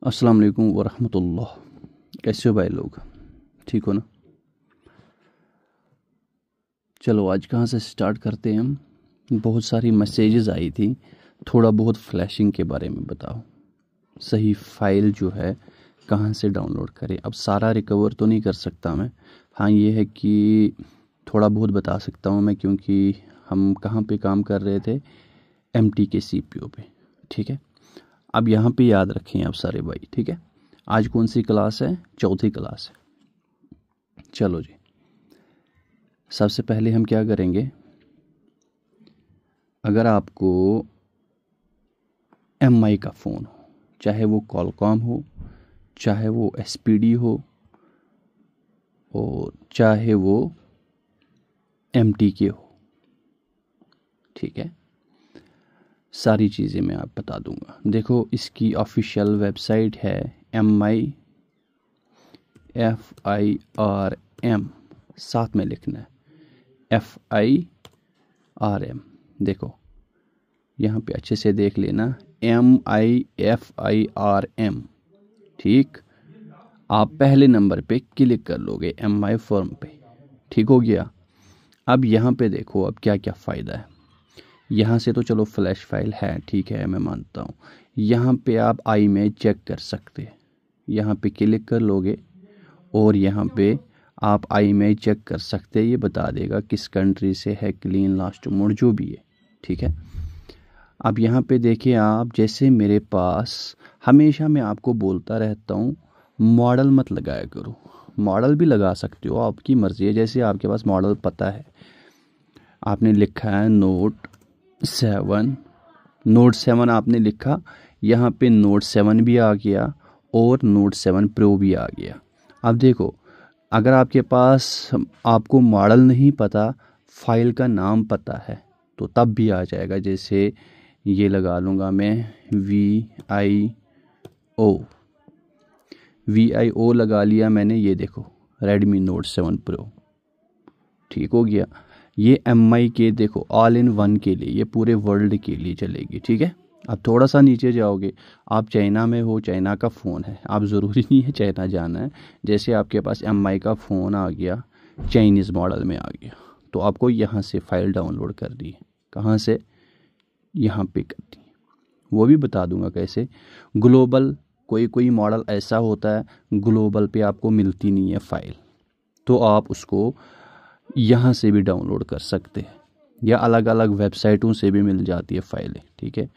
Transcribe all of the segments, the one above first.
अस्सलाम वालेकुम वरहमतुल्लाह। कैसे हो भाई लोग, ठीक हो ना? चलो आज कहाँ से स्टार्ट करते हैं हम। बहुत सारी मैसेजेस आई थी, थोड़ा बहुत फ्लैशिंग के बारे में बताओ। सही फाइल जो है कहाँ से डाउनलोड करें। अब सारा रिकवर तो नहीं कर सकता मैं, हाँ ये है कि थोड़ा बहुत बता सकता हूँ मैं, क्योंकि हम कहाँ पे काम कर रहे थे, एमटी के सीपीयू पे। ठीक है, अब यहाँ पे याद रखें आप सारे भाई। ठीक है, आज कौन सी क्लास है? चौथी क्लास है। चलो जी, सबसे पहले हम क्या करेंगे, अगर आपको एमआई का फ़ोन हो, चाहे वो कॉलकॉम हो, चाहे वो एसपीडी हो, और चाहे वो एमटी के हो, ठीक है, सारी चीज़ें मैं आप बता दूंगा। देखो इसकी ऑफिशियल वेबसाइट है MIFIRM, साथ में लिखना है FIRM। देखो यहाँ पे अच्छे से देख लेना, MIFIRM। ठीक, आप पहले नंबर पे क्लिक कर लोगे MI फॉर्म पे। ठीक हो गया। अब यहाँ पे देखो अब क्या क्या फ़ायदा है। यहाँ से तो चलो फ्लैश फाइल है, ठीक है, मैं मानता हूँ। यहाँ पे आप आई इमेज चेक कर सकते हैं, यहाँ पे क्लिक कर लोगे और यहाँ पे आप आई इमेज चेक कर सकते हैं। ये बता देगा किस कंट्री से है, क्लीन लास्ट मोड जो भी है। ठीक है, अब यहाँ पे देखिए आप, जैसे मेरे पास हमेशा मैं आपको बोलता रहता हूँ मॉडल मत लगाया करो। मॉडल भी लगा सकते हो, आपकी मर्ज़ी है। जैसे आपके पास मॉडल पता है, आपने लिखा है नोट 7 आपने लिखा, यहाँ पे नोट 7 भी आ गया और नोट 7 प्रो भी आ गया। अब देखो, अगर आपके पास आपको मॉडल नहीं पता, फाइल का नाम पता है, तो तब भी आ जाएगा। जैसे ये लगा लूँगा मैं VIO लगा लिया मैंने। ये देखो रेडमी नोट 7 प्रो, ठीक हो गया। ये MI के देखो ऑल इन वन के लिए, ये पूरे वर्ल्ड के लिए चलेगी। ठीक है, अब थोड़ा सा नीचे जाओगे, आप चाइना में हो, चाइना का फ़ोन है, आप ज़रूरी नहीं है चाइना जाना है। जैसे आपके पास MI का फ़ोन आ गया, चाइनीज़ मॉडल में आ गया, तो आपको यहाँ से फ़ाइल डाउनलोड करनी है। कहाँ से? यहाँ पे करनी है, वो भी बता दूंगा कैसे। ग्लोबल कोई मॉडल ऐसा होता है, ग्लोबल पे आपको मिलती नहीं है फ़ाइल, तो आप उसको यहाँ से भी डाउनलोड कर सकते हैं, या अलग अलग वेबसाइटों से भी मिल जाती है फाइलें। ठीक है,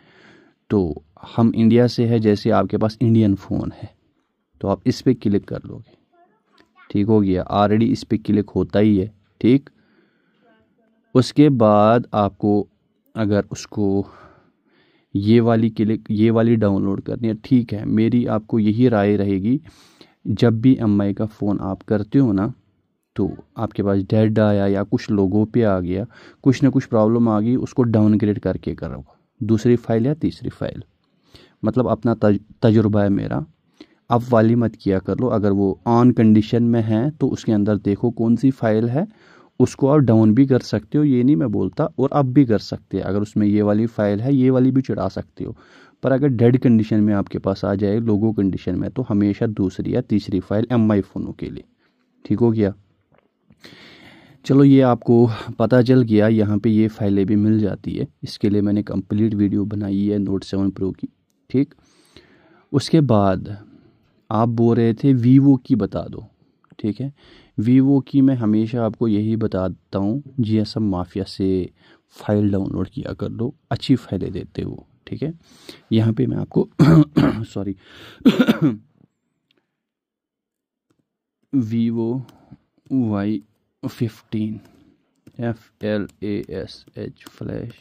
तो हम इंडिया से है, जैसे आपके पास इंडियन फ़ोन है तो आप इस पर क्लिक कर लोगे। ठीक हो गया, ऑलरेडी इस पर क्लिक होता ही है। ठीक, उसके बाद आपको अगर उसको ये वाली डाउनलोड करनी है, ठीक है, मेरी आपको यही राय रहेगी, जब भी MI का फ़ोन आप करते हो ना, तो आपके पास डेड आया या कुछ लोगों पे आ गया, कुछ ना कुछ प्रॉब्लम आ गई, उसको डाउनग्रेड करके करो दूसरी फाइल या तीसरी फाइल। मतलब अपना तजुर्बा है मेरा, आप वाली मत किया कर लो। अगर वो ऑन कंडीशन में है तो उसके अंदर देखो कौन सी फाइल है, उसको आप डाउन भी कर सकते हो, ये नहीं मैं बोलता, और अप भी कर सकते हैं। अगर उसमें ये वाली फाइल है, ये वाली भी चढ़ा सकते हो। पर अगर डेड कंडीशन में आपके पास आ जाए, लोगो कंडीशन में, तो हमेशा दूसरी या तीसरी फाइल MI फ़ोनों के लिए। ठीक हो गया। चलो ये आपको पता चल गया, यहाँ पे ये फाइलें भी मिल जाती है। इसके लिए मैंने कंप्लीट वीडियो बनाई है नोट 7 प्रो की। ठीक, उसके बाद आप बोल रहे थे वीवो की बता दो। ठीक है, वीवो की मैं हमेशा आपको यही बताता हूँ, GSM माफिया से फ़ाइल डाउनलोड किया कर लो, अच्छी फाइलें देते हो। ठीक है, यहाँ पे मैं आपको sorry Vivo Y15 FLASH flash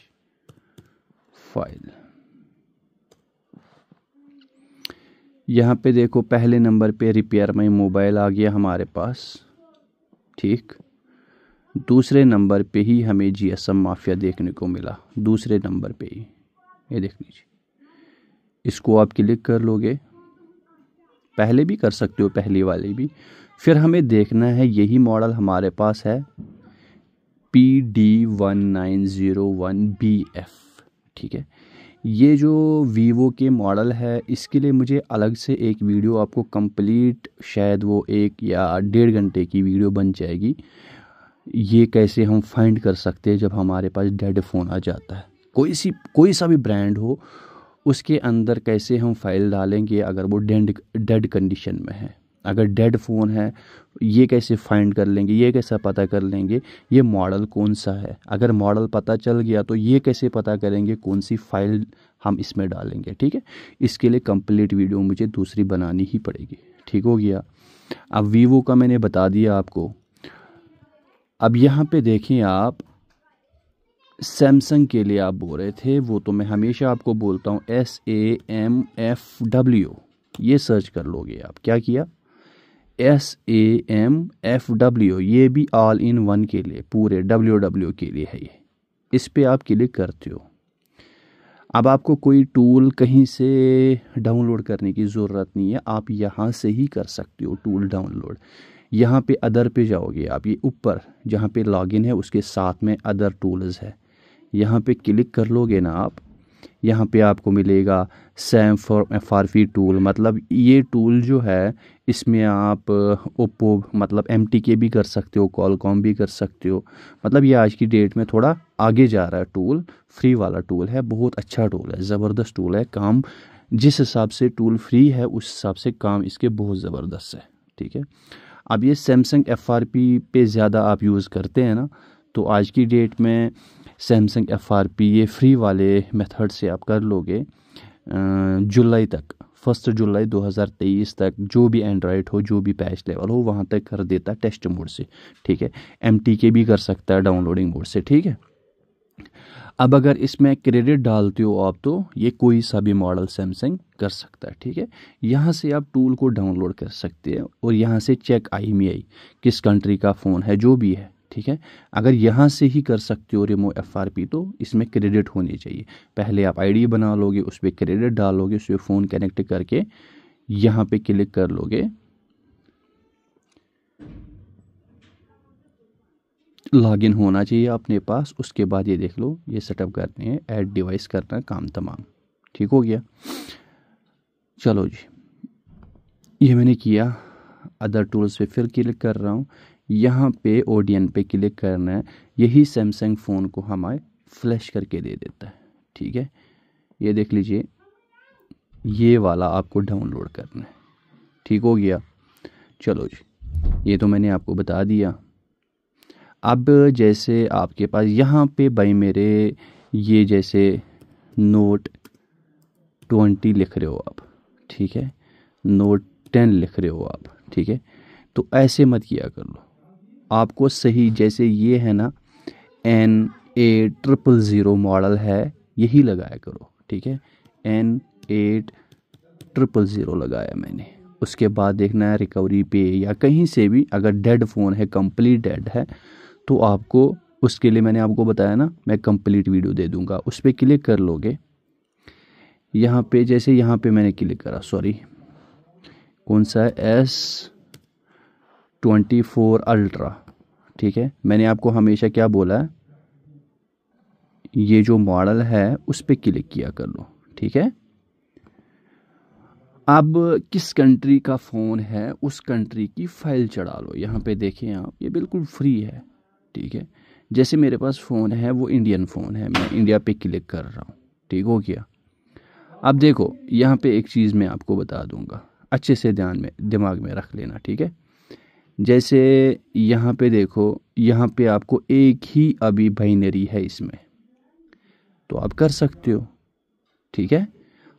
file, यहाँ पे देखो पहले नंबर पे रिपेयर माई मोबाइल आ गया हमारे पास। ठीक, दूसरे नंबर पे ही हमें GSM माफिया देखने को मिला, दूसरे नंबर पे ही, ये देख लीजिए। इसको आप क्लिक कर लोगे, पहले भी कर सकते हो, पहली वाली भी। फिर हमें देखना है, यही मॉडल हमारे पास है PD1901BF। ठीक है, ये जो वीवो के मॉडल है इसके लिए मुझे अलग से एक वीडियो आपको कंप्लीट, शायद वो 1 या 1.5 घंटे की वीडियो बन जाएगी। ये कैसे हम फाइंड कर सकते हैं जब हमारे पास डेड फ़ोन आ जाता है, कोई सा भी ब्रांड हो, उसके अंदर कैसे हम फाइल डालेंगे अगर वो डेड कंडीशन में है। अगर डेड फ़ोन है ये कैसे फाइंड कर लेंगे, ये कैसे पता कर लेंगे ये मॉडल कौन सा है। अगर मॉडल पता चल गया तो ये कैसे पता करेंगे कौन सी फाइल हम इसमें डालेंगे। ठीक है, इसके लिए कंप्लीट वीडियो मुझे दूसरी बनानी ही पड़ेगी। ठीक हो गया। अब वीवो का मैंने बता दिया आपको। अब यहाँ पे देखिए आप, सैमसंग के लिए आप बोल रहे थे, वो तो मैं हमेशा आपको बोलता हूँ SAMFW, ये सर्च कर लोगे आप। क्या किया, SAMFW, ये भी ऑल इन वन के लिए, पूरे WW के लिए है ये। इस पे आप क्लिक करते हो। अब आपको कोई टूल कहीं से डाउनलोड करने की ज़रूरत नहीं है, आप यहाँ से ही कर सकते हो टूल डाउनलोड। यहाँ पे अदर पे जाओगे आप, ये ऊपर जहाँ पे लॉगिन है उसके साथ में अदर टूल्स है, यहाँ पे क्लिक कर लोगे ना आप, यहाँ पे आपको मिलेगा सैम फॉर FRP टूल। मतलब ये टूल जो है इसमें आप ओप्पो मतलब MTK भी कर सकते हो, कॉलकॉम भी कर सकते हो। मतलब ये आज की डेट में थोड़ा आगे जा रहा है टूल, फ्री वाला टूल है, बहुत अच्छा टूल है, ज़बरदस्त टूल है। काम जिस हिसाब से टूल फ्री है उस हिसाब से काम इसके बहुत ज़बरदस्त है। ठीक है, अब ये सैमसंग FRP पे ज़्यादा आप यूज़ करते हैं ना, तो आज की डेट में सैमसंग FRP ये फ्री वाले मेथड से आप कर लोगे। जुलाई तक, 1 जुलाई 2023 तक जो भी एंड्रॉयड हो, जो भी पैच लेवल हो, वहाँ तक कर देता टेस्ट मोड से। ठीक है, MTK भी कर सकता है डाउनलोडिंग मोड से। ठीक है, अब अगर इसमें क्रेडिट डालते हो आप तो ये कोई सा भी मॉडल सैमसंग कर सकता है। ठीक है, यहाँ से आप टूल को डाउनलोड कर सकते हैं और यहाँ से चेक IMEI किस कंट्री का फ़ोन है जो भी है। ठीक है, अगर यहाँ से ही कर सकते हो रिमूव FRP तो इसमें क्रेडिट होनी चाहिए। पहले आप ID बना लोगे, उस पर क्रेडिट डालोगे, उस पर फ़ोन कनेक्ट करके यहाँ पे क्लिक कर लोगे, लॉगिन होना चाहिए अपने पास। उसके बाद ये देख लो, ये सेटअप करने हैं, ऐड डिवाइस करना है, काम तमाम। ठीक हो गया। चलो जी, ये मैंने किया। अदर टूल्स पे फिर क्लिक कर रहा हूँ, यहाँ पे ओडियन पे क्लिक करना है। यही सैमसंग फ़ोन को हमारे फ्लैश करके दे देता है। ठीक है, ये देख लीजिए, ये वाला आपको डाउनलोड करना है। ठीक हो गया। चलो जी, ये तो मैंने आपको बता दिया। अब जैसे आपके पास यहाँ पे भाई मेरे ये जैसे Note 20 लिख रहे हो आप, ठीक है, Note 10 लिख रहे हो आप, ठीक है, तो ऐसे मत किया कर लो। आपको सही, जैसे ये है ना N8000 मॉडल है, यही लगाया करो। ठीक है, N8000 लगाया मैंने। उसके बाद देखना है रिकवरी पे या कहीं से भी, अगर डेड फ़ोन है, कंप्लीट डेड है, तो आपको उसके लिए मैंने आपको बताया ना, मैं कंप्लीट वीडियो दे दूंगा, उस पर क्लिक कर लोगे। यहाँ पे जैसे यहाँ पे मैंने क्लिक करा, सॉरी कौन सा है, S24 अल्ट्रा। ठीक है, मैंने आपको हमेशा क्या बोला है, ये जो मॉडल है उस पर क्लिक किया कर लो। ठीक है, अब किस कंट्री का फ़ोन है उस कंट्री की फ़ाइल चढ़ा लो। यहाँ पे देखें आप, ये बिल्कुल फ्री है। ठीक है, जैसे मेरे पास फ़ोन है वो इंडियन फ़ोन है, मैं इंडिया पे क्लिक कर रहा हूँ। ठीक हो गया। अब देखो यहाँ पे एक चीज़ मैं आपको बता दूंगा, अच्छे से दिमाग में रख लेना। ठीक है, जैसे यहाँ पे देखो, यहाँ पे आपको एक ही अभी बाइनरी है इसमें, तो आप कर सकते हो। ठीक है,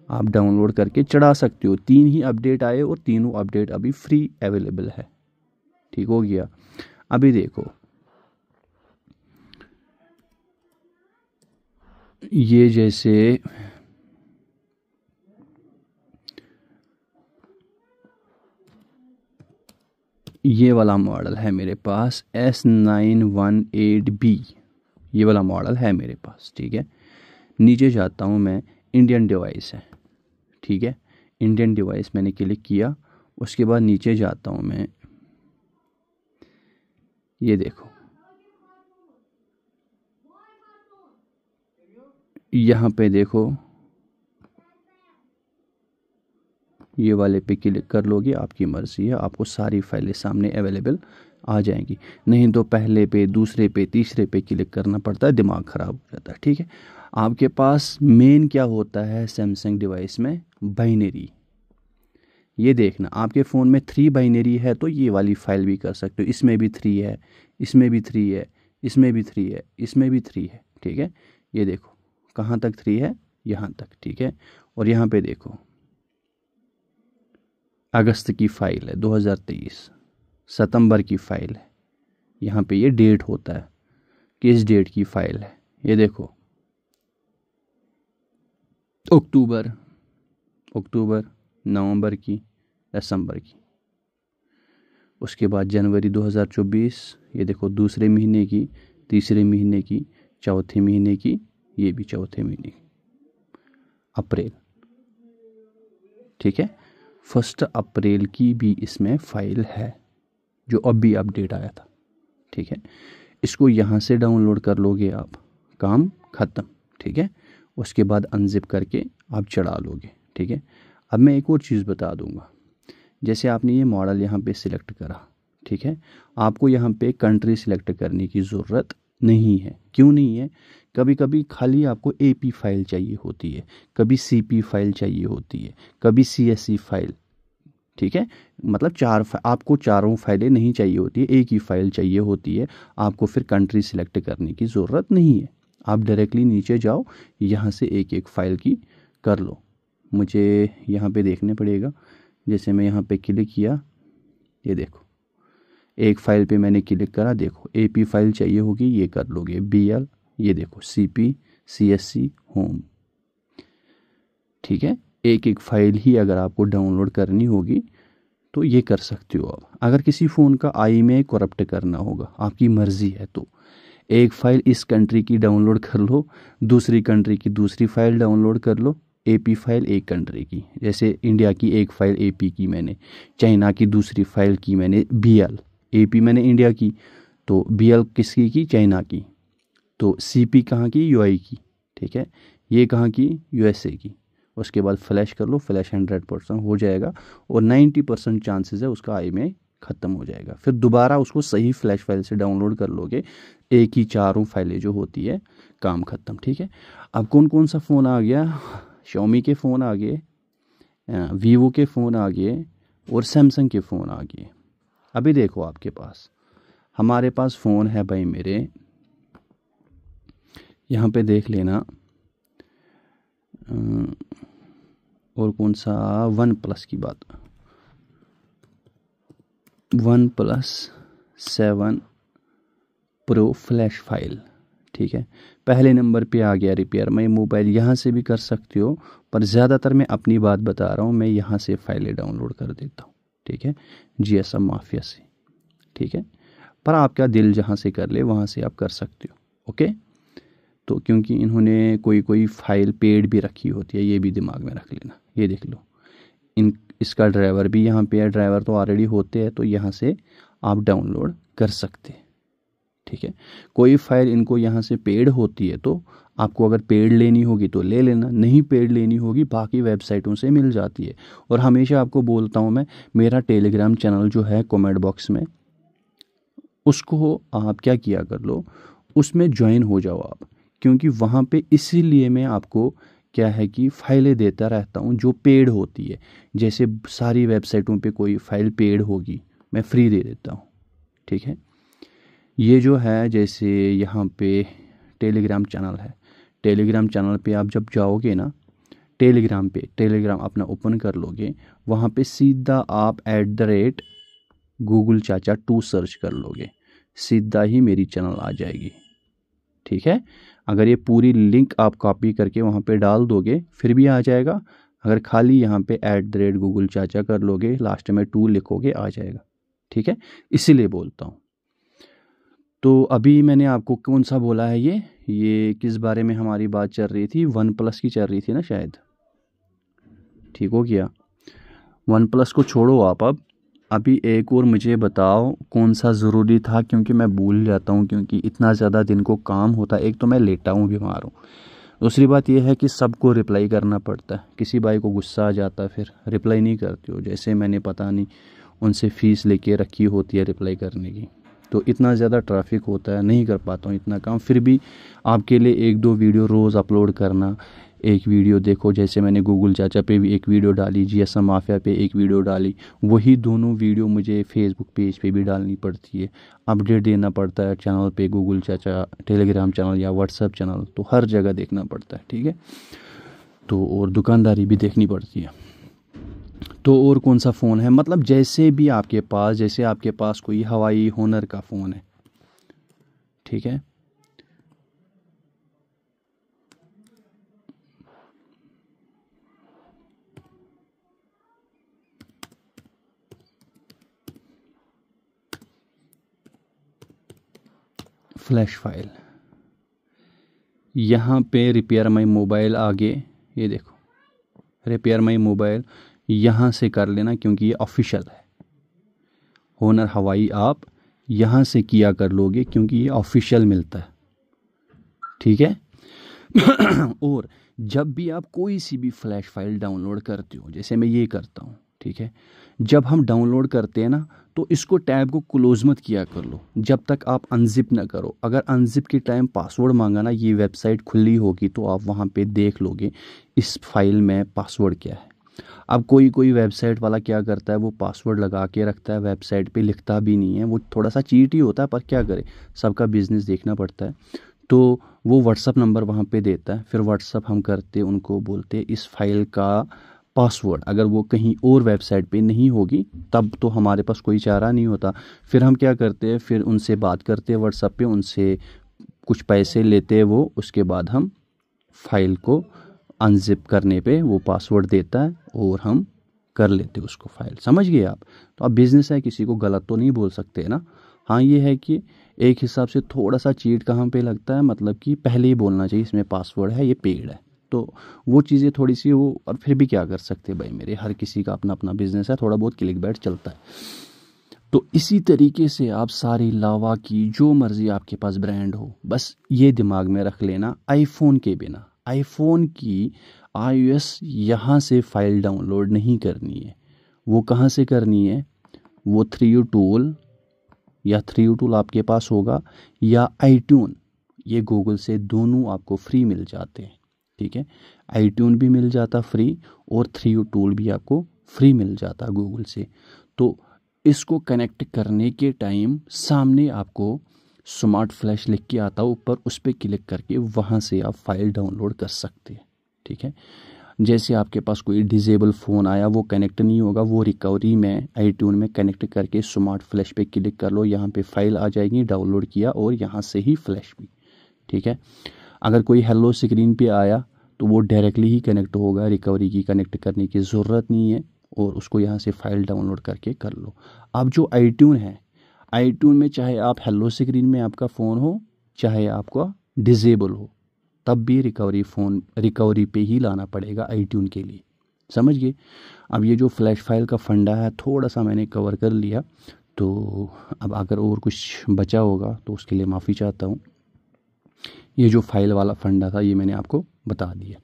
आप डाउनलोड करके चढ़ा सकते हो। 3 ही अपडेट आए और तीनों अपडेट अभी फ्री अवेलेबल है। ठीक हो गया। अभी देखो, ये जैसे ये वाला मॉडल है मेरे पास, S918B, ये वाला मॉडल है मेरे पास। ठीक है, नीचे जाता हूँ मैं, इंडियन डिवाइस है। ठीक है, इंडियन डिवाइस मैंने क्लिक किया। उसके बाद नीचे जाता हूँ मैं, ये देखो यहाँ पे देखो ये वाले पे क्लिक कर लोगे, आपकी मर्ज़ी है, आपको सारी फाइलें सामने अवेलेबल आ जाएंगी। नहीं तो पहले पे, दूसरे पे, तीसरे पे क्लिक करना पड़ता है, दिमाग ख़राब हो जाता है। ठीक है, आपके पास मेन क्या होता है सैमसंग डिवाइस में, बाइनरी। ये देखना आपके फ़ोन में 3 बाइनरी है तो ये वाली फ़ाइल भी कर सकते हो। इसमें भी 3 है, इसमें भी 3 है, इसमें भी 3 है, इसमें भी 3 है। ठीक है, ये देखो कहाँ तक 3 है, यहाँ तक। ठीक है, और यहाँ पे देखो अगस्त की फ़ाइल है 2023, सितंबर की फ़ाइल है, यहाँ पे ये डेट होता है किस डेट की फ़ाइल है। ये देखो अक्टूबर, नवंबर की, दिसंबर की। उसके बाद जनवरी 2024, ये देखो दूसरे महीने की, तीसरे महीने की, चौथे महीने की, ये भी चौथे महीने की। अप्रैल, ठीक है, 1 अप्रैल की भी इसमें फ़ाइल है जो अभी अपडेट आया था। ठीक है, इसको यहाँ से डाउनलोड कर लोगे आप, काम ख़त्म। ठीक है, उसके बाद अनजिप करके आप चढ़ा लोगे। ठीक है, अब मैं एक और चीज़ बता दूंगा। जैसे आपने ये मॉडल यहाँ पे सिलेक्ट करा, ठीक है, आपको यहाँ पे कंट्री सिलेक्ट करने की ज़रूरत नहीं है। क्यों नहीं है? कभी कभी खाली आपको AP फाइल चाहिए होती है, कभी CP फाइल चाहिए होती है, कभी CSE फाइल। ठीक है, मतलब आपको चारों फाइलें नहीं चाहिए होती है, एक ही फाइल चाहिए होती है। आपको फिर कंट्री सिलेक्ट करने की ज़रूरत नहीं है, आप डायरेक्टली नीचे जाओ, यहाँ से एक एक फ़ाइल की कर लो। मुझे यहाँ पे देखने पड़ेगा, जैसे मैं यहाँ पे क्लिक किया, ये देखो एक फ़ाइल पे मैंने क्लिक करा, देखो AP फाइल चाहिए होगी, ये कर लोगे BL, ये देखो CP, CSC, होम। ठीक है, एक एक फ़ाइल ही अगर आपको डाउनलोड करनी होगी तो ये कर सकते हो आप। अगर किसी फ़ोन का IMEI करप्ट करना होगा, आपकी मर्ज़ी है, तो एक फ़ाइल इस कंट्री की डाउनलोड कर लो, दूसरी कंट्री की दूसरी फ़ाइल डाउनलोड कर लो। AP फाइल एक कंट्री की, जैसे इंडिया की एक फ़ाइल AP की मैंने, चाइना की दूसरी फ़ाइल की मैंने BL, AP मैंने इंडिया की, तो BL किसकी की, चाइना की, तो CP कहाँ की, UI की। ठीक है, ये कहाँ की, USA की। उसके बाद फ्लैश कर लो, फ्लैश 100% हो जाएगा और 90% चांसेस है उसका IMEI ख़त्म हो जाएगा। फिर दोबारा उसको सही फ्लैश फाइल से डाउनलोड कर लोगे, एक ही चारों फाइलें जो होती है, काम ख़त्म। ठीक है, अब कौन कौन सा फ़ोन आ गया, Xiaomi के फ़ोन आ गए, Vivo के फ़ोन आ गए और सैमसंग के फ़ोन आ गए। अभी देखो आपके पास, हमारे पास फ़ोन है भाई मेरे, यहाँ पे देख लेना, और कौन सा, OnePlus की बात, OnePlus 7 Pro फ्लैश फाइल। ठीक है, पहले नंबर पे आ गया रिपेयर। मैं मोबाइल यहाँ से भी कर सकते हो, पर ज़्यादातर मैं अपनी बात बता रहा हूँ, मैं यहाँ से फाइलें डाउनलोड कर देता हूँ। ठीक है, GSM माफिया से। ठीक है, पर आपका दिल जहाँ से कर ले वहाँ से आप कर सकते हो। ओके, तो क्योंकि इन्होंने कोई फाइल पेड भी रखी होती है, ये भी दिमाग में रख लेना। ये देख लो, इसका ड्राइवर भी यहाँ पे है, ड्राइवर तो ऑलरेडी होते हैं, तो यहाँ से आप डाउनलोड कर सकते हैं। ठीक है, कोई फाइल इनको यहाँ से पेड होती है, तो आपको अगर पेड लेनी होगी तो ले लेना, नहीं पेड लेनी होगी बाकी वेबसाइटों से मिल जाती है। और हमेशा आपको बोलता हूँ मैं, मेरा टेलीग्राम चैनल जो है कमेंट बॉक्स में, उसको आप क्या किया कर लो, उसमें ज्वाइन हो जाओ आप, क्योंकि वहाँ पे इसीलिए मैं आपको क्या है कि फ़ाइलें देता रहता हूँ जो पेड होती है। जैसे सारी वेबसाइटों पे कोई फ़ाइल पेड होगी, मैं फ्री दे देता हूँ। ठीक है, ये जो है, जैसे यहाँ पे टेलीग्राम चैनल है, टेलीग्राम चैनल पे आप जब जाओगे ना, टेलीग्राम अपना ओपन कर लोगे, वहाँ पे सीधा आप @Google चाचा 2 सर्च कर लोगे, सीधा ही मेरी चैनल आ जाएगी। ठीक है, अगर ये पूरी लिंक आप कॉपी करके वहाँ पे डाल दोगे फिर भी आ जाएगा, अगर खाली यहाँ पे @Google चाचा कर लोगे, लास्ट में 2 लिखोगे, आ जाएगा। ठीक है, इसीलिए बोलता हूँ। तो अभी मैंने आपको कौन सा बोला है, ये किस बारे में हमारी बात चल रही थी, OnePlus की चल रही थी ना शायद। ठीक हो गया, OnePlus को छोड़ो आप। अब अभी एक और मुझे बताओ कौन सा ज़रूरी था, क्योंकि मैं भूल जाता हूँ, क्योंकि इतना ज़्यादा दिन को काम होता है। एक तो मैं लेटा हूँ, बीमार हूँ, दूसरी बात यह है कि सबको रिप्लाई करना पड़ता है, किसी भाई को गुस्सा आ जाता है फिर रिप्लाई नहीं करते हो, जैसे मैंने पता नहीं उनसे फ़ीस लेके रखी होती है रिप्लाई करने की, तो इतना ज़्यादा ट्रैफिक होता है, नहीं कर पाता हूँ इतना काम। फिर भी आपके लिए एक दो वीडियो रोज़ अपलोड करना, एक वीडियो देखो, जैसे मैंने गूगल चाचा पे भी एक वीडियो डाली, जीएसएम माफिया पे एक वीडियो डाली, वही दोनों वीडियो मुझे फेसबुक पेज पे भी डालनी पड़ती है, अपडेट देना पड़ता है चैनल पे, गूगल चाचा टेलीग्राम चैनल या व्हाट्सएप चैनल, तो हर जगह देखना पड़ता है, ठीक है। तो और दुकानदारी भी देखनी पड़ती है। तो और कौन सा फ़ोन है, मतलब जैसे भी आपके पास, जैसे आपके पास कोई हवाई होनर का फ़ोन है, ठीक है, फ्लैश फाइल, यहाँ पे रिपेयर माई मोबाइल, आगे ये देखो रिपेयर माई मोबाइल, यहाँ से कर लेना क्योंकि ये ऑफिशियल है। होनर हवाई आप यहाँ से किया कर लोगे क्योंकि ये ऑफिशियल मिलता है, ठीक है। और जब भी आप कोई सी भी फ्लैश फाइल डाउनलोड करते हो, जैसे मैं ये करता हूँ, ठीक है, जब हम डाउनलोड करते हैं ना, तो इसको टैब को क्लोज मत किया कर लो जब तक आप अनजिप ना करो। अगर अनजिप के टाइम पासवर्ड मांगा ना, ये वेबसाइट खुली होगी तो आप वहाँ पे देख लोगे इस फाइल में पासवर्ड क्या है। अब कोई कोई वेबसाइट वाला क्या करता है, वो पासवर्ड लगा के रखता है, वेबसाइट पे लिखता भी नहीं है, वो थोड़ा सा चीट ही होता है, पर क्या करे, सबका बिजनेस देखना पड़ता है। तो वो व्हाट्सअप नंबर वहाँ पे देता है, फिर व्हाट्सअप हम करते, उनको बोलते इस फाइल का पासवर्ड, अगर वो कहीं और वेबसाइट पे नहीं होगी तब तो हमारे पास कोई चारा नहीं होता। फिर हम क्या करते हैं, फिर उनसे बात करते हैं व्हाट्सअप पे, उनसे कुछ पैसे लेते हैं वो, उसके बाद हम फाइल को अनजिप करने पे वो पासवर्ड देता है और हम कर लेते उसको फाइल, समझ गए आप। तो अब बिज़नेस है, किसी को गलत तो नहीं बोल सकते ना। हाँ ये है कि एक हिसाब से थोड़ा सा चीट कहाँ पे लगता है, मतलब कि पहले ही बोलना चाहिए इसमें पासवर्ड है, ये पेड है, तो वो चीज़ें थोड़ी सी वो, और फिर भी क्या कर सकते भाई मेरे, हर किसी का अपना अपना बिजनेस है, थोड़ा बहुत क्लिक बैट चलता है। तो इसी तरीके से आप सारी लावा की जो मर्ज़ी आपके पास ब्रांड हो, बस ये दिमाग में रख लेना, आईफोन के बिना, आईफोन की iOS यहाँ से फाइल डाउनलोड नहीं करनी है। वो कहाँ से करनी है, वो 3U टूल, या 3U टूल आपके पास होगा या iTunes, ये गूगल से दोनों आपको फ्री मिल जाते हैं, ठीक है। iTunes भी मिल जाता फ्री और 3U टूल भी आपको फ्री मिल जाता गूगल से। तो इसको कनेक्ट करने के टाइम सामने आपको स्मार्ट फ्लैश लिख के आता है ऊपर, उस पर क्लिक करके वहाँ से आप फाइल डाउनलोड कर सकते हैं, ठीक है। जैसे आपके पास कोई डिजेबल फ़ोन आया, वो कनेक्ट नहीं होगा, वो रिकवरी में iTunes में कनेक्ट करके स्मार्ट फ्लैश पे क्लिक कर लो, यहाँ पे फाइल आ जाएगी, डाउनलोड किया और यहाँ से ही फ्लैश भी, ठीक है। अगर कोई हेलो स्क्रीन पे आया तो वो डायरेक्टली ही कनेक्ट होगा, रिकवरी की कनेक्ट करने की ज़रूरत नहीं है, और उसको यहाँ से फाइल डाउनलोड करके कर लो। अब जो iTunes है, iTunes में चाहे आप हेलो स्क्रीन में आपका फ़ोन हो, चाहे आपका डिजेबल हो, तब भी रिकवरी पे ही लाना पड़ेगा iTunes के लिए, समझ गए। अब ये जो फ्लैश फाइल का फंडा है थोड़ा सा मैंने कवर कर लिया, तो अब अगर और कुछ बचा होगा तो उसके लिए माफ़ी चाहता हूँ। ये जो फाइल वाला फंडा था ये मैंने आपको बता दिया।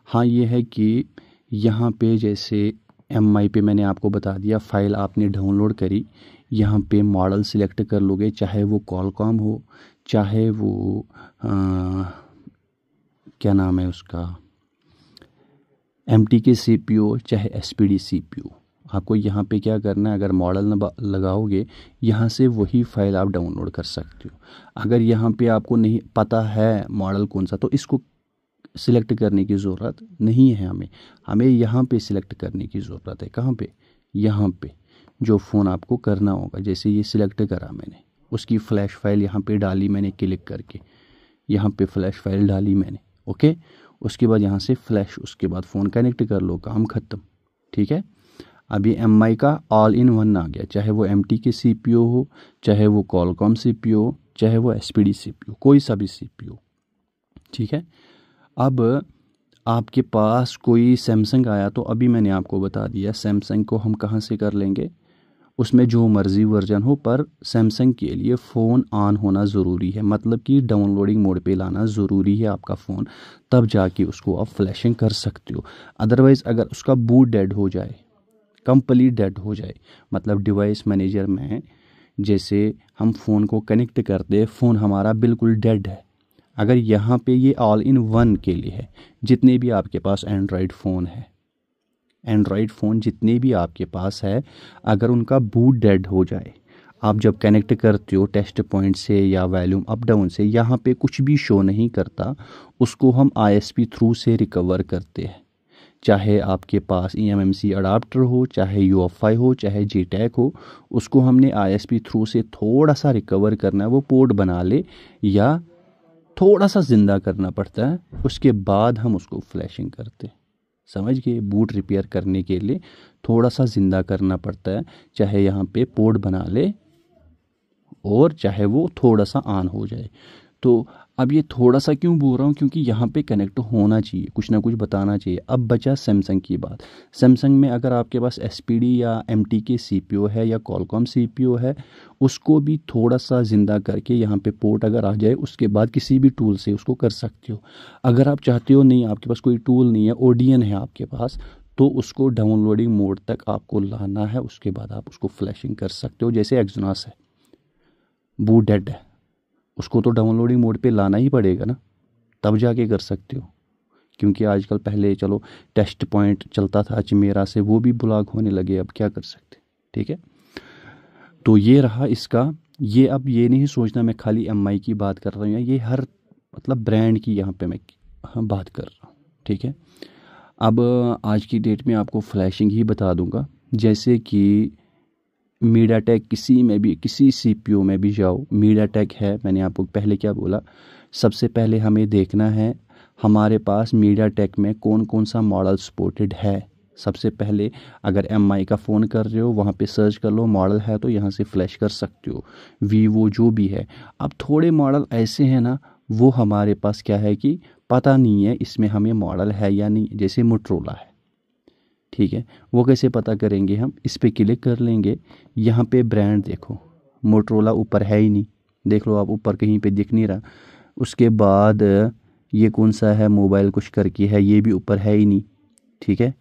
हाँ ये है कि यहाँ पे जैसे MI पे मैंने आपको बता दिया, फ़ाइल आपने डाउनलोड करी, यहाँ पे मॉडल सिलेक्ट कर लोगे, चाहे वो कॉलकॉम हो, चाहे वो क्या नाम है उसका, MTK CPU, चाहे SPD CPU। आपको यहाँ पे क्या करना है, अगर मॉडल लगाओगे यहाँ से वही फाइल आप डाउनलोड कर सकते हो। अगर यहाँ पे आपको नहीं पता है मॉडल कौन सा, तो इसको सिलेक्ट करने की ज़रूरत नहीं है, हमें यहाँ पे सिलेक्ट करने की ज़रूरत है। कहाँ पे, यहाँ पे जो फ़ोन आपको करना होगा, जैसे ये सिलेक्ट करा मैंने, उसकी फ़्लैश फाइल यहाँ पे डाली मैंने क्लिक करके, यहाँ पे फ़्लैश फाइल डाली मैंने, ओके। उसके बाद यहाँ से फ्लैश, उसके बाद फ़ोन कनेक्ट कर लो, काम ख़त्म, ठीक है। अभी MI का ऑल इन वन आ गया, चाहे वो MTK CPU हो, चाहे वो कॉलकॉम CPU हो, चाहे वो SPD CPU, कोई सा भी CPU, ठीक है। अब आपके पास कोई सैमसंग आया, तो अभी मैंने आपको बता दिया सैमसंग को हम कहाँ से कर लेंगे, उसमें जो मर्ज़ी वर्जन हो, पर सैमसंग के लिए फ़ोन ऑन होना ज़रूरी है, मतलब कि डाउनलोडिंग मोड पे लाना ज़रूरी है आपका फ़ोन, तब जाके उसको आप फ्लैशिंग कर सकते हो। अदरवाइज़ अगर उसका बूट डेड हो जाए, कंप्लीट डेड हो जाए, मतलब डिवाइस मैनेजर में जैसे हम फ़ोन को कनेक्ट करते, फ़ोन हमारा बिल्कुल डेड है, अगर यहाँ पे ये ऑल इन वन के लिए है, जितने भी आपके पास एंड्रॉयड फ़ोन है, एंड्रॉयड फ़ोन जितने भी आपके पास है, अगर उनका बूट डेड हो जाए, आप जब कनेक्ट करते हो टेस्ट पॉइंट से या वॉल्यूम अप डाउन से, यहाँ पे कुछ भी शो नहीं करता, उसको हम ISP थ्रू से रिकवर करते हैं। चाहे आपके पास eMMC अडाप्टर हो, चाहे UFI हो, चाहे JTAG हो, उसको हमने ISP थ्रू से थोड़ा सा रिकवर करना है, वो पोर्ट बना ले या थोड़ा सा ज़िंदा करना पड़ता है, उसके बाद हम उसको फ्लैशिंग करते हैं। समझ गए? बूट रिपेयर करने के लिए थोड़ा सा ज़िंदा करना पड़ता है, चाहे यहाँ पे पोर्ट बना ले और चाहे वो थोड़ा सा ऑन हो जाए। तो अब ये थोड़ा सा क्यों बोल रहा हूँ, क्योंकि यहाँ पे कनेक्ट होना चाहिए, कुछ ना कुछ बताना चाहिए। अब बचा सैमसंग की बात। सैमसंग में अगर आपके पास SPD या MTK CPU है या Qualcomm CPU है, उसको भी थोड़ा सा ज़िंदा करके यहाँ पे पोर्ट अगर आ जाए, उसके बाद किसी भी टूल से उसको कर सकते हो। अगर आप चाहते हो नहीं, आपके पास कोई टूल नहीं है, ODN है आपके पास, तो उसको डाउनलोडिंग मोड तक आपको लाना है, उसके बाद आप उसको फ्लैशिंग कर सकते हो। जैसे एक्सोनस है, बूट डेड है, उसको तो डाउनलोडिंग मोड पे लाना ही पड़ेगा ना, तब जाके कर सकते हो। क्योंकि आजकल, पहले चलो टेस्ट पॉइंट चलता था चिमेरा से, वो भी ब्लॉक होने लगे, अब क्या कर सकते। ठीक है, तो ये रहा इसका। ये अब ये नहीं सोचना मैं खाली MI की बात कर रहा हूँ, ये हर मतलब ब्रांड की यहाँ पे मैं बात कर रहा हूँ। ठीक है, अब आज की डेट में आपको फ्लैशिंग ही बता दूंगा। जैसे कि मीडियाटेक, किसी में भी, किसी CPU में भी जाओ, मीडियाटेक है, मैंने आपको पहले क्या बोला, सबसे पहले हमें देखना है हमारे पास मीडियाटेक में कौन कौन सा मॉडल सपोर्टेड है। सबसे पहले अगर MI का फ़ोन कर रहे हो, वहाँ पे सर्च कर लो, मॉडल है तो यहाँ से फ्लैश कर सकते हो, वीवो जो भी है। अब थोड़े मॉडल ऐसे हैं ना, वो हमारे पास क्या है कि पता नहीं है इसमें हमें मॉडल है या नहीं, जैसे मोटरोला है। ठीक है, वो कैसे पता करेंगे हम, इस पर क्लिक कर लेंगे, यहाँ पे ब्रांड देखो, मोटरोला ऊपर है ही नहीं, देख लो आप, ऊपर कहीं पे दिख नहीं रहा। उसके बाद ये कौन सा है, मोबाइल कुछ करके है, ये भी ऊपर है ही नहीं। ठीक है,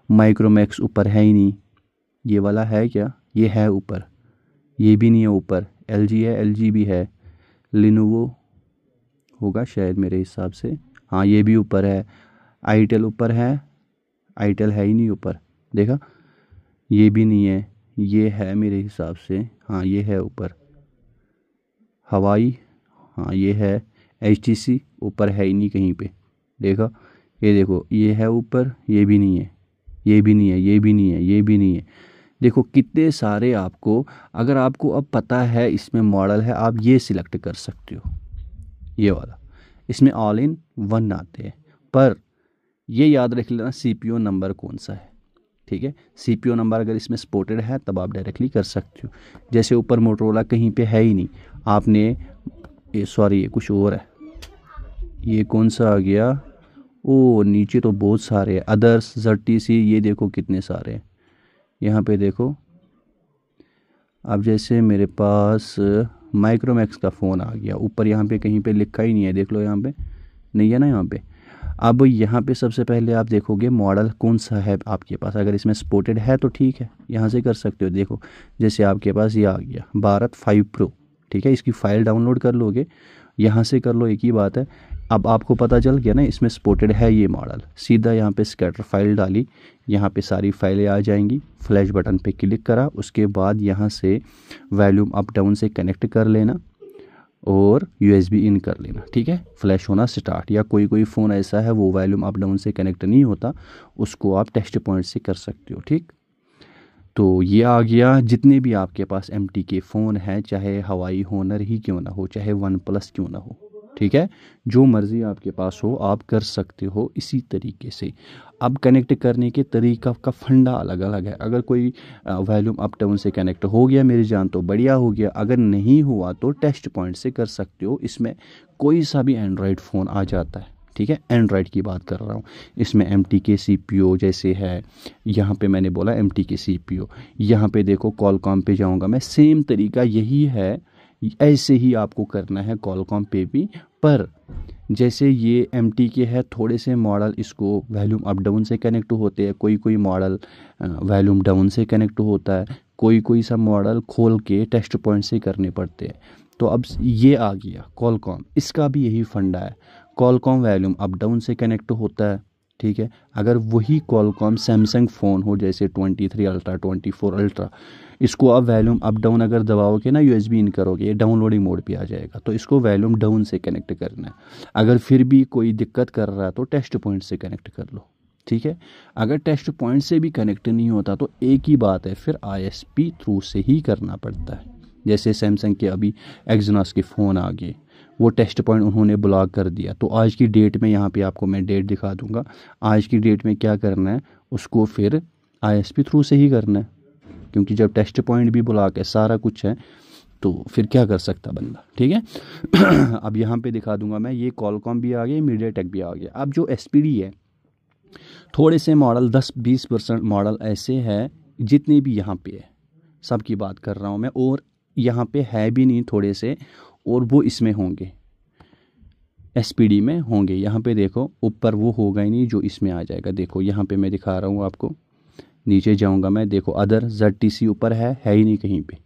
माइक्रोमैक्स ऊपर है ही नहीं, ये वाला है क्या, ये है ऊपर, ये भी नहीं है ऊपर। LG है, LG भी है, लिनोवो होगा शायद मेरे हिसाब से, हाँ ये भी ऊपर है। आईटेल ऊपर है, आईटेल है ही नहीं ऊपर, देखा, ये भी नहीं है, ये है मेरे हिसाब से, हाँ ये है ऊपर। हवाई, हाँ ये है। HTC ऊपर है ही नहीं कहीं पे, देखा, ये देखो, ये है ऊपर, ये भी नहीं है, ये भी नहीं है, ये भी नहीं है, ये भी नहीं है। देखो कितने सारे आपको, अगर आपको अब पता है इसमें मॉडल है, आप ये सिलेक्ट कर सकते हो, ये वाला, इसमें ऑल इन वन आते हैं। पर ये याद रख लेना CPU नंबर कौन सा है। ठीक है, CPU नंबर अगर इसमें सपोर्टेड है तब आप डायरेक्टली कर सकते हो। जैसे ऊपर मोटरोला कहीं पे है ही नहीं, आपने सॉरी ये कुछ और है, ये कौन सा आ गया, ओ नीचे तो बहुत सारे हैं, अदर्स, ZTC, ये देखो कितने सारे हैं यहाँ पे देखो। अब जैसे मेरे पास माइक्रोमैक्स का फ़ोन आ गया, ऊपर यहाँ पे कहीं पे लिखा ही नहीं है, देख लो यहाँ पे नहीं है ना यहाँ पे। अब यहाँ पे सबसे पहले आप देखोगे मॉडल कौन सा है आपके पास, अगर इसमें सपोर्टेड है तो ठीक है, यहाँ से कर सकते हो। देखो जैसे आपके पास ये आ गया भारत 5 Pro, ठीक है, इसकी फ़ाइल डाउनलोड कर लोगे, यहाँ से कर लो, एक ही बात है। अब आपको पता चल गया ना इसमें सपोर्टेड है ये मॉडल, सीधा यहाँ पे स्कैटर फाइल डाली, यहाँ पे सारी फाइलें आ जाएंगी, फ्लैश बटन पे क्लिक करा, उसके बाद यहाँ से वॉल्यूम अप डाउन से कनेक्ट कर लेना और USB इन कर लेना। ठीक है, फ्लैश होना स्टार्ट। या कोई कोई फ़ोन ऐसा है वो वॉल्यूम अप डाउन से कनेक्ट नहीं होता, उसको आप टेस्ट पॉइंट से कर सकते हो। ठीक, तो ये आ गया जितने भी आपके पास MTK फ़ोन है, चाहे हवाई होनर ही क्यों ना हो, चाहे OnePlus क्यों ना हो, ठीक है, जो मर्ज़ी आपके पास हो आप कर सकते हो इसी तरीके से। अब कनेक्ट करने के तरीका का फंडा अलग अलग है। अगर कोई वॉल्यूम अप डाउन से कनेक्ट हो गया मेरी जान तो बढ़िया हो गया, अगर नहीं हुआ तो टेस्ट पॉइंट से कर सकते हो। इसमें कोई सा भी एंड्रॉयड फ़ोन आ जाता है, ठीक है, एंड्रॉयड की बात कर रहा हूँ। इसमें MTK CPU जैसे है, यहाँ पे मैंने बोला MTK CPU, यहाँ पे देखो कॉलकॉम पे जाऊँगा मैं, सेम तरीका यही है, ऐसे ही आपको करना है कॉलकॉम पे भी। पर जैसे ये MTK है, थोड़े से मॉडल इसको वॉल्यूम अप डाउन से कनेक्ट होते हैं, कोई कोई मॉडल वॉल्यूम डाउन से कनेक्ट होता है, कोई कोई सा मॉडल खोल के टेस्ट पॉइंट से करने पड़ते हैं। तो अब ये आ गया कॉलकॉम, इसका भी यही फंडा है, कॉलकॉम वॉल्यूम अप डाउन से कनेक्ट होता है। ठीक है, अगर वही कॉलकॉम सैमसंग फ़ोन हो जैसे 23 अल्ट्रा 24 अल्ट्रा, इसको आप वॉल्यूम अप डाउन अगर दबाओगे ना, USB इन करोगे, ये डाउनलोडिंग मोड पे आ जाएगा। तो इसको वॉल्यूम डाउन से कनेक्ट करना है। अगर फिर भी कोई दिक्कत कर रहा है तो टेस्ट पॉइंट से कनेक्ट कर लो। ठीक है, अगर टेस्ट पॉइंट से भी कनेक्ट नहीं होता तो एक ही बात है, फिर ISP थ्रू से ही करना पड़ता है। जैसे सैमसंग के अभी एक्सनॉस के फ़ोन आ गए, वो टेस्ट पॉइंट उन्होंने ब्लॉक कर दिया। तो आज की डेट में, यहाँ पे आपको मैं डेट दिखा दूंगा, आज की डेट में क्या करना है, उसको फिर ISP थ्रू से ही करना है, क्योंकि जब टेस्ट पॉइंट भी ब्लॉक है, सारा कुछ है, तो फिर क्या कर सकता बंदा। ठीक है अब यहाँ पे दिखा दूंगा मैं, ये कॉलकॉम भी आ गया, मीडियाटेक भी आ गया। अब जो SPD है, थोड़े से मॉडल 10-20% मॉडल ऐसे हैं, जितने भी यहाँ पे है सब की बात कर रहा हूँ मैं, और यहाँ पे है भी नहीं थोड़े से, और वो इसमें होंगे, SPD में होंगे। यहाँ पे देखो ऊपर वो होगा ही नहीं जो इसमें आ जाएगा। देखो यहाँ पे मैं दिखा रहा हूँ आपको, नीचे जाऊँगा मैं, देखो अदर ZTC ऊपर है ही नहीं कहीं पे।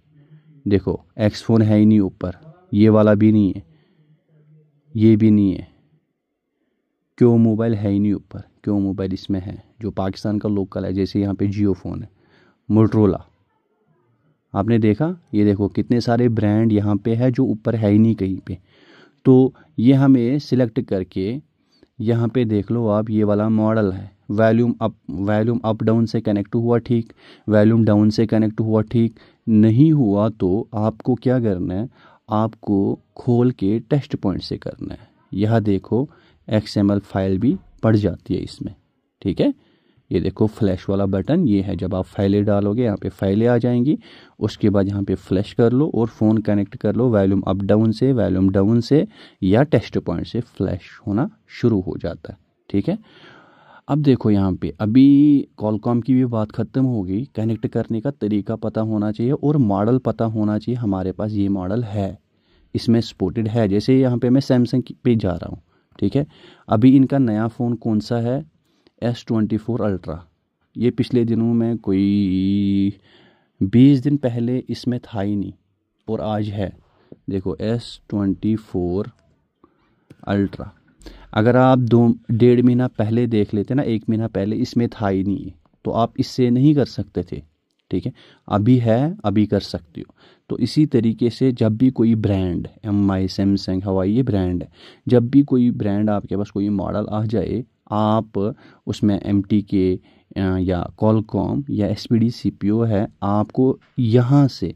देखो X फ़ोन है ही नहीं ऊपर, ये वाला भी नहीं है, ये भी नहीं है, क्यों मोबाइल है ही नहीं ऊपर, क्यों मोबाइल इसमें है जो पाकिस्तान का लोकल है। जैसे यहाँ पे जियो फ़ोन है, मोटरोला, आपने देखा, ये देखो कितने सारे ब्रांड यहाँ पे है जो ऊपर है ही नहीं कहीं पे। तो ये हमें सिलेक्ट करके यहाँ पे देख लो आप, ये वाला मॉडल है, वॉल्यूम अप डाउन से कनेक्ट हुआ ठीक, वॉल्यूम डाउन से कनेक्ट हुआ ठीक, नहीं हुआ तो आपको क्या करना है, आपको खोल के टेस्ट पॉइंट से करना है। यह देखो XML फाइल भी पड़ जाती है इसमें। ठीक है, ये देखो फ्लैश वाला बटन, ये है, जब आप फाइलें डालोगे यहाँ पे फाइलें आ जाएंगी, उसके बाद यहाँ पे फ्लैश कर लो और फ़ोन कनेक्ट कर लो, वॉल्यूम अप डाउन से, वॉल्यूम डाउन से या टेस्ट पॉइंट से फ्लैश होना शुरू हो जाता है। ठीक है, अब देखो यहाँ पे अभी कॉलकॉम की भी बात ख़त्म हो गई, कनेक्ट करने का तरीका पता होना चाहिए और मॉडल पता होना चाहिए, हमारे पास ये मॉडल है, इसमें सपोर्टेड है। जैसे यहाँ पे मैं सैमसंग पे जा रहा हूँ, ठीक है, अभी इनका नया फ़ोन कौन सा है, S24 अल्ट्रा। ये पिछले दिनों में कोई 20 दिन पहले इसमें था ही नहीं, और आज है। देखो S24 अल्ट्रा, अगर आप 2-1.5 महीना पहले देख लेते ना, 1 महीना पहले, इसमें था ही नहीं, तो आप इससे नहीं कर सकते थे। ठीक है, अभी है, अभी कर सकते हो। तो इसी तरीके से जब भी कोई ब्रांड, MI, सैमसंग, हवाई, ये ब्रांड है, जब भी कोई ब्रांड आपके पास कोई मॉडल आ जाए, आप उसमें MTK या कॉलकॉम या SPD CPU है, आपको यहाँ से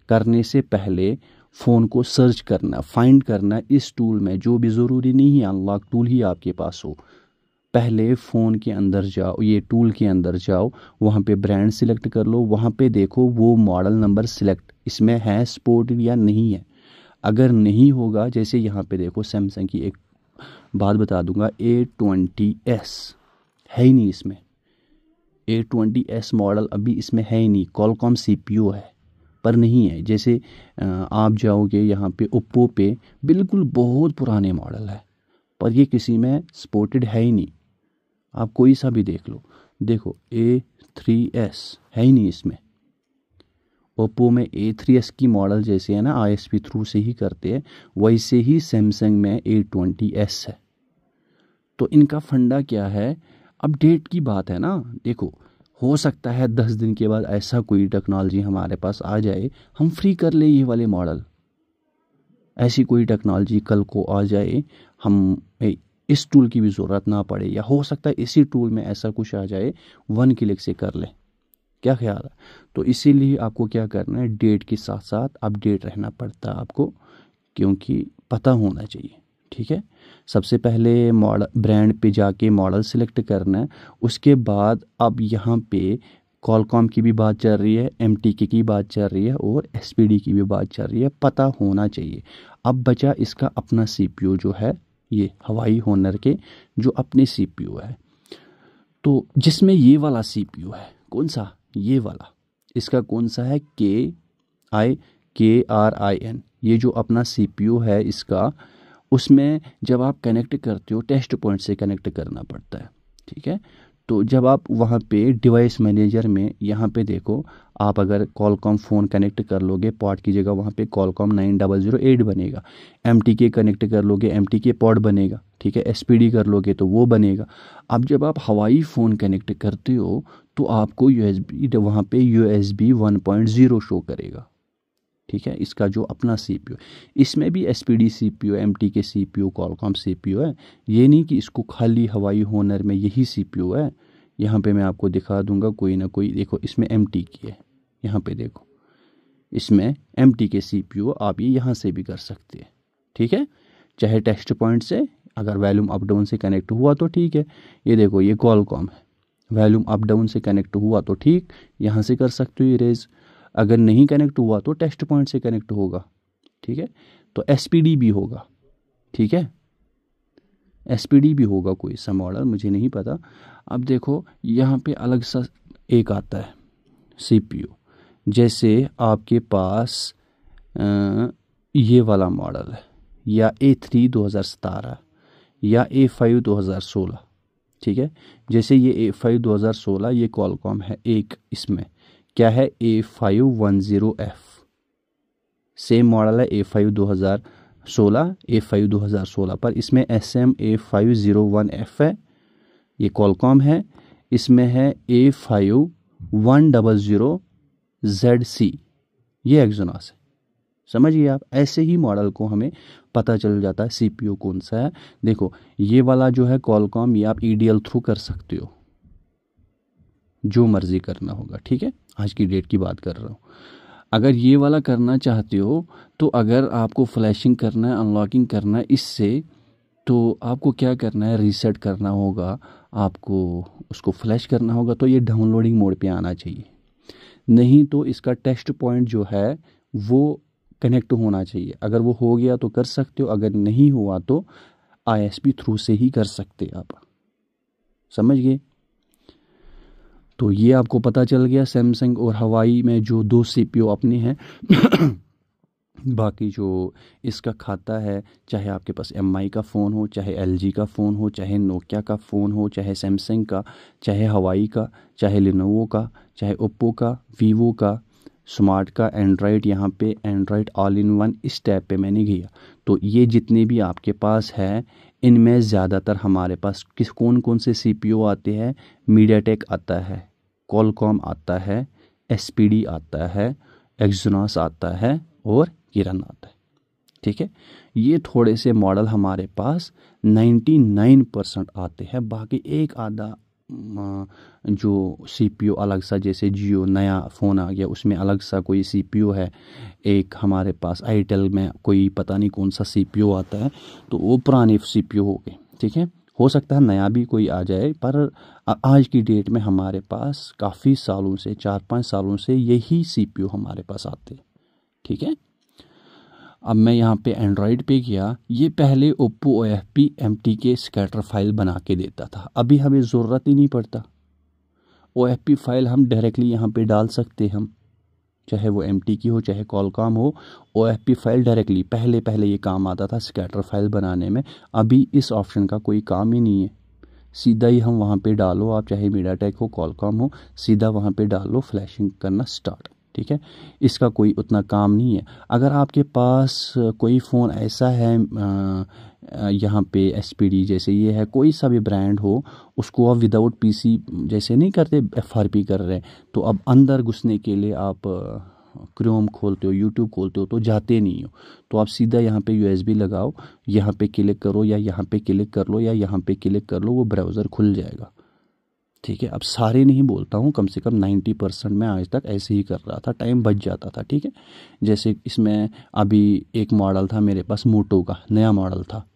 करने से पहले फ़ोन को सर्च करना, फाइंड करना इस टूल में, जो भी ज़रूरी नहीं है अनलॉक टूल ही आपके पास हो। पहले फ़ोन के अंदर जाओ, ये टूल के अंदर जाओ, वहाँ पे ब्रांड सिलेक्ट कर लो, वहाँ पे देखो वो मॉडल नंबर सिलेक्ट इसमें है सपोर्टेड या नहीं है। अगर नहीं होगा, जैसे यहाँ पे देखो सैमसंग की एक बात बता दूंगा, A20s है ही नहीं इसमें, A20s मॉडल अभी इसमें है ही नहीं, कॉलकॉम CPU है पर नहीं है। जैसे आप जाओगे यहाँ पे ओप्पो पे, बिल्कुल बहुत पुराने मॉडल है, पर ये किसी में सपोर्टेड है ही नहीं। आप कोई सा भी देख लो, देखो A3s है ही नहीं इसमें। ओप्पो में A3s की मॉडल जैसे है ना, ISP थ्रू से ही करते हैं, वैसे ही सैमसंग में A20s है। तो इनका फंडा क्या है, अपडेट की बात है ना। देखो हो सकता है 10 दिन के बाद ऐसा कोई टेक्नोलॉजी हमारे पास आ जाए, हम फ्री कर ले ये वाले मॉडल, ऐसी कोई टेक्नोलॉजी कल को आ जाए, हम इस टूल की भी ज़रूरत ना पड़े, या हो सकता है इसी टूल में ऐसा कुछ आ जाए, 1 क्लिक से कर ले। क्या ख्याल है? तो इसीलिए आपको क्या करना है, डेट के साथ साथ अपडेट रहना पड़ता है आपको, क्योंकि पता होना चाहिए। ठीक है, सबसे पहले मॉडल ब्रांड पे जाके मॉडल सिलेक्ट करना है, उसके बाद अब यहाँ पे कॉलकॉम की भी बात चल रही है, MTK की बात चल रही है और SPD की भी बात चल रही है, पता होना चाहिए। अब बचा इसका अपना CPU जो है, ये हवाई होनर के जो अपने CPU है। तो जिसमें ये वाला CPU है, कौन सा, ये वाला, इसका कौन सा है, KRIN, ये जो अपना CPU है इसका, उसमें जब आप कनेक्ट करते हो टेस्ट पॉइंट से कनेक्ट करना पड़ता है, ठीक है। तो जब आप वहाँ पे डिवाइस मैनेजर में यहाँ पे देखो, आप अगर कॉलकॉम फ़ोन कनेक्ट कर लोगे पॉड की जगह वहाँ पे कॉलकॉम 9008 बनेगा, MTK कनेक्ट कर लोगे MTK पॉड बनेगा, ठीक है। SPD कर लोगे तो वो बनेगा। अब जब आप हवाई फ़ोन कनेक्ट करते हो तो आपको USB वहाँ पे USB 1.0 शो करेगा, ठीक है। इसका जो अपना CPU, इसमें भी SPD CPU, MTK CPU, Qualcomm CPU है। ये नहीं कि इसको खाली हवाई होनर में यही CPU है। यहाँ पे मैं आपको दिखा दूंगा कोई ना कोई, देखो इसमें MTK है, यहाँ पे देखो इसमें MTK CPU, आप ये यहाँ से भी कर सकते हैं, ठीक है। चाहे टेस्ट पॉइंट से, अगर वॉल्यूम अप डाउन से कनेक्ट हुआ तो ठीक है। ये देखो ये कॉलकॉम है, वॉल्यूम अप डाउन से कनेक्ट हुआ तो ठीक, यहाँ से कर सकते हो इरेज। अगर नहीं कनेक्ट हुआ तो टेस्ट पॉइंट से कनेक्ट होगा, ठीक है। तो SPD भी होगा, ठीक है, SPD भी होगा कोई सा मॉडल, मुझे नहीं पता। अब देखो यहाँ पे अलग सा एक आता है CPU, जैसे आपके पास ये वाला मॉडल है, या A3 2017 या A5 2016, ठीक है। जैसे ये A5 2016 ये कॉलकॉम है, एक इसमें क्या है A510F, सेम मॉडल है A5 2016, A5 2016 पर इसमें SM A501F है, ये कॉलकॉम है। इसमें है A5100ZC, ये एक्सोनस है। समझिए आप, ऐसे ही मॉडल को हमें पता चल जाता है CPU कौन सा है। देखो ये वाला जो है कॉलकॉम, ये आप EDL थ्रू कर सकते हो, जो मर्जी करना होगा, ठीक है। आज की डेट की बात कर रहा हूँ। अगर ये वाला करना चाहते हो तो अगर आपको फ्लैशिंग करना है, अनलॉकिंग करना है इससे, तो आपको क्या करना है, रीसेट करना होगा, आपको उसको फ्लैश करना होगा। तो ये डाउनलोडिंग मोड पे आना चाहिए, नहीं तो इसका टेस्ट पॉइंट जो है वो कनेक्ट होना चाहिए। अगर वो हो गया तो कर सकते हो, अगर नहीं हुआ तो ISP थ्रू से ही कर सकते आप, समझ गए। तो ये आपको पता चल गया सैमसंग और हवाई में जो दो CPU अपने हैं। बाकी जो इसका खाता है, चाहे आपके पास MI का फ़ोन हो, चाहे LG का फ़ोन हो, चाहे नोकिया का फ़ोन हो, चाहे सैमसंग का, चाहे हवाई का, चाहे लिनोवो का, चाहे ओप्पो का, वीवो का, स्मार्ट का, एंड्रॉयड, यहाँ पे एंड्रॉयड ऑल इन वन इस टैब पे मैंने किया। तो ये जितने भी आपके पास है इनमें ज़्यादातर हमारे पास कौन कौन से CPU आते हैं, मीडियाटेक आता है, कॉलकॉम आता है, SPD आता है, एक्सोनस आता है और किरण आता है, ठीक है। ये थोड़े से मॉडल हमारे पास 99% आते हैं। बाकी एक आधा जो CPU अलग सा, जैसे जियो नया फ़ोन आ गया उसमें अलग सा कोई CPU है, एक हमारे पास आईटेल में कोई पता नहीं कौन सा CPU आता है, तो वो पुराने CPU हो गए, ठीक है। हो सकता है नया भी कोई आ जाए, पर आज की डेट में हमारे पास काफ़ी सालों से, 4-5 सालों से यही CPU हमारे पास आते, ठीक है। अब मैं यहाँ पे एंड्रॉयड पे गया, ये पहले Oppo OFP MTK scatter file बना के देता था, अभी हमें ज़रूरत ही नहीं पड़ता। OFP फाइल हम डायरेक्टली यहाँ पे डाल सकते हम, चाहे वो MTK हो चाहे कॉलकॉम हो, OFP फाइल डायरेक्टली, पहले ये काम आता था स्कैटर फाइल बनाने में, अभी इस ऑप्शन का कोई काम ही नहीं है। सीधा ही हम वहाँ पे डालो, आप चाहे मीडियाटेक हो कॉलकॉम हो, सीधा वहाँ पे डालो, फ्लैशिंग करना स्टार्ट, ठीक है। इसका कोई उतना काम नहीं है। अगर आपके पास कोई फ़ोन ऐसा है यहाँ पे SPD जैसे ये है, कोई सा भी ब्रांड हो, उसको आप विदाउट PC जैसे नहीं करते, FRP कर रहे हैं, तो अब अंदर घुसने के लिए आप क्रोम खोलते हो, YouTube खोलते हो तो जाते नहीं हो, तो आप सीधा यहाँ पे USB लगाओ, यहाँ पे क्लिक करो या यहाँ पे क्लिक कर लो या यहाँ पे क्लिक कर लो, वो ब्राउज़र खुल जाएगा, ठीक है। अब सारे नहीं बोलता हूँ, कम से कम 90% मैं आज तक ऐसे ही कर रहा था, टाइम बच जाता था, ठीक है। जैसे इसमें अभी एक मॉडल था मेरे पास मोटो का, नया मॉडल था,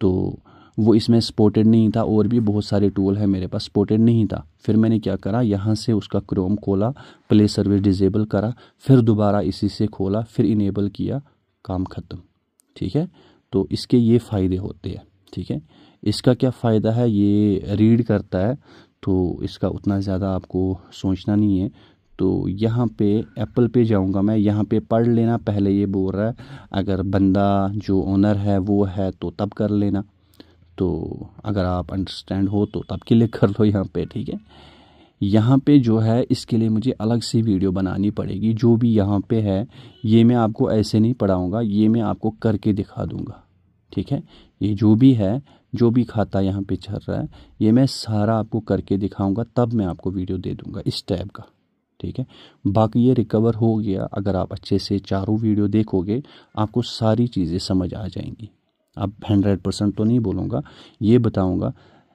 तो वो इसमें सपोर्टेड नहीं था, और भी बहुत सारे टूल है मेरे पास, सपोर्टेड नहीं था। फिर मैंने क्या करा, यहाँ से उसका क्रोम खोला, प्ले सर्विस डिजेबल करा, फिर दोबारा इसी से खोला, फिर इनेबल किया, काम ख़त्म, ठीक है। तो इसके ये फ़ायदे होते हैं, ठीक है। इसका क्या फ़ायदा है, ये रीड करता है तो इसका उतना ज़्यादा आपको सोचना नहीं है। तो यहाँ पे एप्पल पे जाऊँगा मैं, यहाँ पे पढ़ लेना। पहले ये बोल रहा है अगर बंदा जो ओनर है वो है तो तब कर लेना, तो अगर आप अंडरस्टैंड हो तो तब क्लिक कर लो यहाँ पे, ठीक है। यहाँ पे जो है इसके लिए मुझे अलग से वीडियो बनानी पड़ेगी। जो भी यहाँ पे है ये मैं आपको ऐसे नहीं पढ़ाऊँगा, ये मैं आपको करके दिखा दूँगा, ठीक है। ये जो भी है, जो भी खाता यहाँ पे चल रहा है, ये मैं सारा आपको करके दिखाऊंगा, तब मैं आपको वीडियो दे दूँगा इस टाइप का, ठीक है। बाकी ये रिकवर हो गया, अगर आप अच्छे से चारों वीडियो देखोगे आपको सारी चीज़ें समझ आ जाएंगी। अब 100% तो नहीं बोलूँगा, ये बताऊँगा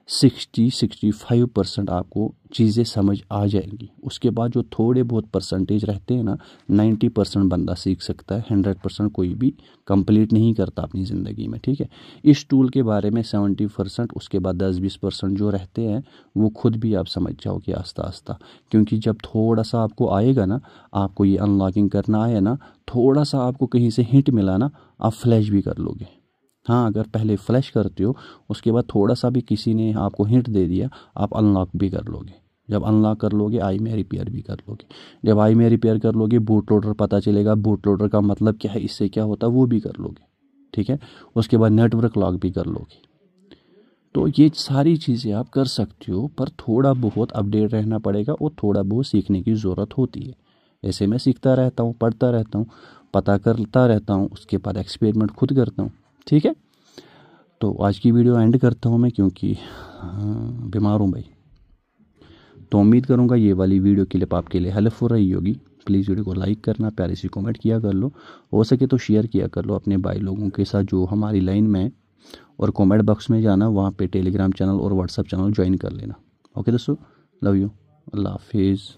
60-65% आपको चीज़ें समझ आ जाएंगी। उसके बाद जो थोड़े बहुत परसेंटेज रहते हैं ना, 90% बंदा सीख सकता है, 100% कोई भी कंप्लीट नहीं करता अपनी ज़िंदगी में, ठीक है। इस टूल के बारे में 70%, उसके बाद 10-20% जो रहते हैं वो खुद भी आप समझ जाओगे आस्ता आस्ता। क्योंकि जब थोड़ा सा आपको आएगा ना, आपको ये अनलॉकिंग करना आया ना, थोड़ा सा आपको कहीं से हिंट मिला ना, आप फ्लैश भी कर लोगे। हाँ, अगर पहले फ्लैश करते हो, उसके बाद थोड़ा सा भी किसी ने आपको हिंट दे दिया, आप अनलॉक भी कर लोगे। जब अनलॉक कर लोगे आई में रिपेयर भी कर लोगे। जब आई में रिपेयर कर लोगे, बूट लोडर पता चलेगा, बूट लोडर का मतलब क्या है, इससे क्या होता है, वो भी कर लोगे, ठीक है। उसके बाद नेटवर्क लॉक भी कर लोगे। तो ये सारी चीज़ें आप कर सकते हो, पर थोड़ा बहुत अपडेट रहना पड़ेगा और थोड़ा बहुत सीखने की ज़रूरत होती है। ऐसे मैं सीखता रहता हूँ, पढ़ता रहता हूँ, पता करता रहता हूँ, उसके बाद एक्सपेरिमेंट खुद करता हूँ, ठीक है। तो आज की वीडियो एंड करता हूँ मैं, क्योंकि बीमार हूँ भाई। तो उम्मीद करूँगा ये वाली वीडियो क्लिप आपके लिए हेल्पफुल रही होगी। प्लीज़ वीडियो को लाइक करना, प्यारे से कमेंट किया कर लो, हो सके तो शेयर किया कर लो अपने भाई लोगों के साथ जो हमारी लाइन में है। और कमेंट बॉक्स में जाना, वहाँ पे टेलीग्राम चैनल और व्हाट्सएप चैनल ज्वाइन कर लेना। ओके दोस्तों, लव यू, अल्लाह हाफिज़।